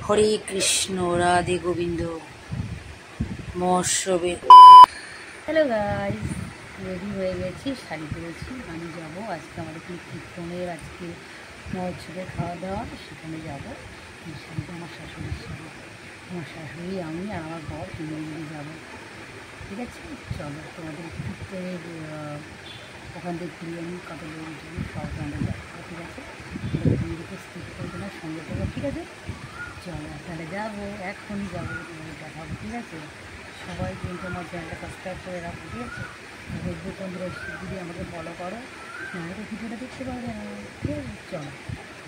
হরে কৃষ্ণ, রাধে গোবিন্দ মহোৎসবে। Hello guys, ready হয়ে গেছি, শাড়ি পরেছি। আমি যাবো আজকে আমাদের কীর্তনের আজকে মহোৎসবে খাওয়া দাওয়া, সেখানে যাবো। শাড়িটা আমার শাশুড়ির শাড়ি, আমার শাশুড়ি, আমি আর আমার বর তিনজন মিলে যাবো। ঠিক আছে, চলো তোমাদের কীর্তনের ওখান থেকে ঘুরিয়ে আমি কত লোকজন সব আমরা যাবো। ঠিক আছে, তোমাদেরকে স্কিপ করবো না, সঙ্গে থাকবো। ঠিক আছে, চলো তাহলে যাবো, এখনই যাবো, তোমাদের দেখাবো। ঠিক আছে, সবাই কিন্তু আমার চ্যানেলটা সাবস্ক্রাইব করে রাখো। ঠিক আছে, ফেসবুক বন্ধুরা যদি আমাকে ফলো করো, নাহলে তো ভিডিওটা দেখতে পারবে না। ঠিক আছে, চলো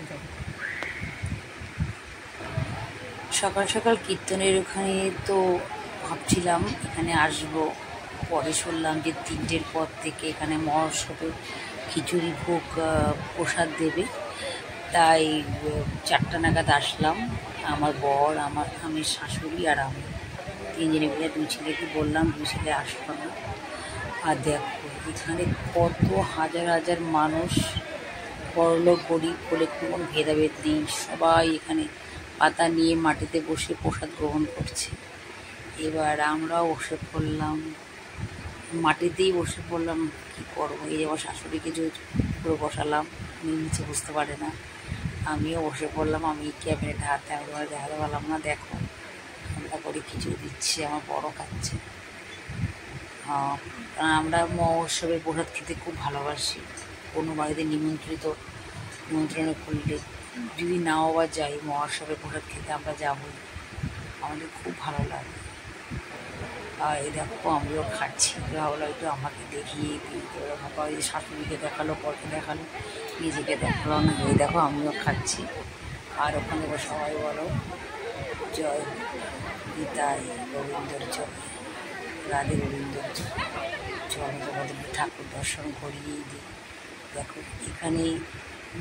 যাবো। সকাল সকাল কীর্তনের ওখানে তো ভাবছিলাম এখানে আসবো, পরে শুনলাম যে 3টের পর থেকে এখানে মহোৎসবে খিচুড়ি ভোগ প্রসাদ দেবে। তাই 4টা নাগাদ আসলাম। আমার বর, আমি শাশুড়ি আর আমি তিনজনে মিলে, 2 ছেলেকে বললাম, 2 ছেলে আসলো না। আর দেখো এখানে কত হাজার হাজার মানুষ, বড়লোক গরিব বলে কোনো ভেদাভেদ নেই। সবাই এখানে পাতা নিয়ে মাটিতে বসে প্রসাদ গ্রহণ করছে। এবার আমরাও বসে পড়লাম, মাটিতেই বসে পড়লাম। কী করবো, এই আমার শাশুড়িকে পুরো বসালাম, নিচে বুঝতে পারে না। আমিও বসে পড়লাম। আমি ক্যাবিনেট হাতে, আমি তোমার দেখাতে পারলাম না। দেখো আমরা করে খিচুড়ি দিচ্ছি, আমার বড় খাচ্ছে। আমরা মহোৎসবে প্রসাদ খেতে খুব ভালোবাসি। কোনো বাড়িতে নিমন্ত্রণে করলে যদি নাও বা যাই, মহোৎসবে প্রসাদ খেতে আমরা যাবই, আমাদের খুব ভালো লাগে। আর এই দেখো আমিও খাচ্ছি। ভাবলাম একটু আমাকে দেখিয়ে দিই। বাবা ওই শাশুড়িকে দেখালো, পরকে দেখালো, নিজেকে দেখালো না। এই দেখো আমিও খাচ্ছি। আর ওখানে সবাই বলো জয় গীতায় গোবিন্দর জয়, রাধে গোবিন্দর জয়। চলো তোমাদের ঠাকুর দর্শন করিয়েই দিই। দেখো এখানে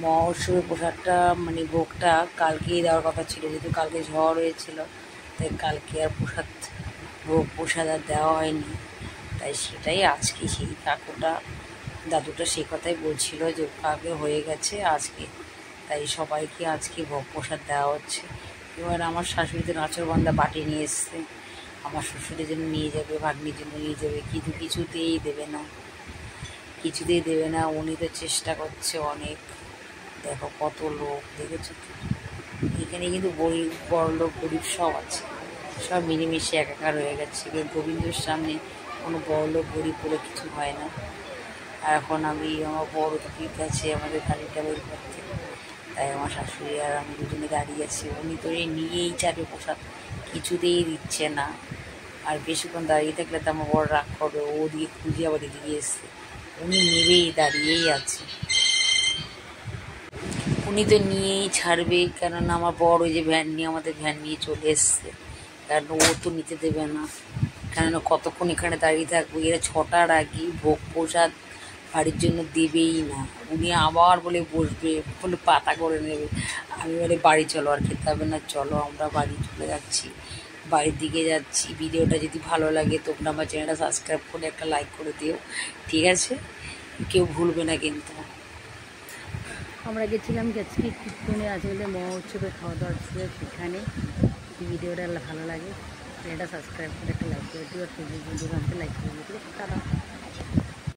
মহোৎসবের প্রসাদটা মানে ভোগটা কালকেই দেওয়ার কথা ছিল, যেহেতু কালকে ঝড় হয়েছিল, তাই কালকে আর প্রসাদ আর দেওয়া হয়নি। তাই সেটাই আজকে, সেই কাকুটা দাদুটা সেই কথাই বলছিল যে কালকে হয়ে গেছে আজকে, তাই সবাইকে আজকে ভোগ প্রসাদ দেওয়া হচ্ছে। এবার আমার শাশুড়িতে নাচরবান্ধা বাটি নিয়ে এসছে, আমার শ্বশুরের জন্য নিয়ে যাবে, ভাগ্নির জন্য নিয়ে যাবে, কিন্তু কিছুতেই দেবে না। উনি তো চেষ্টা করছে অনেক। দেখো কত লোক, দেখেছো তো? এখানে কিন্তু বড় লোক গরিব সব আছে, সব মিলেমিশে একাকার হয়ে গেছে। গোবিন্দর সামনে কোনো বড় লোক গরিব বলে কিছু হয় না। আর এখন আমি আমার বড় দিদির কাছে আমাদের গাড়িটা বের করতে, তাই আমার শাশুড়ি আর আমি দুজনে দাঁড়িয়ে আছি। উনি তো নিয়েই যাবে প্রসাদ, কিছুতেই দিচ্ছে না। আর বেশিক্ষণ দাঁড়িয়ে থাকলে তো আমার বড় রাগ করবে, ও দিকে খুঁজে আবার এদিকে এসছে। উনি নেবেই, দাঁড়িয়েই আছে। উনি তো নিয়েই ছাড়বে, কেননা আমার বড় ওই যে আমাদের ভ্যান নিয়ে চলে এসছে। কারণ ও তো নিতে দেবে না, কেননা কতক্ষণ এখানে দাঁড়িয়ে থাকবো। এরা 6টার আগে ভোগ প্রসাদ বাড়ির জন্য দেবেই না। উনি আবার বলে বসবে, বলে পাতা করে নেবে। আমি বলে বাড়ি চলো, আর খেতে হবে না, চলো আমরা বাড়ি চলে যাচ্ছি, বাড়ির দিকে যাচ্ছি। ভিডিওটা যদি ভালো লাগে তোমরা আমার চ্যানেলটা সাবস্ক্রাইব করে একটা লাইক করে দিও। ঠিক আছে, কেউ ভুলবে না কিন্তু। আমরা গেছিলাম আজকে কীর্তনে, আছে বলে মহোৎসবে খাওয়া দাওয়া ছিল। সেখানে ভিডিওটা ভালো লাগে চ্যানেলটা সাবস্ক্রাইব করে একটা লাইক করে দিও, আর ফেসবুক বন্ধুরা লাইক করে দিও। ঠিক আছে, টাটা।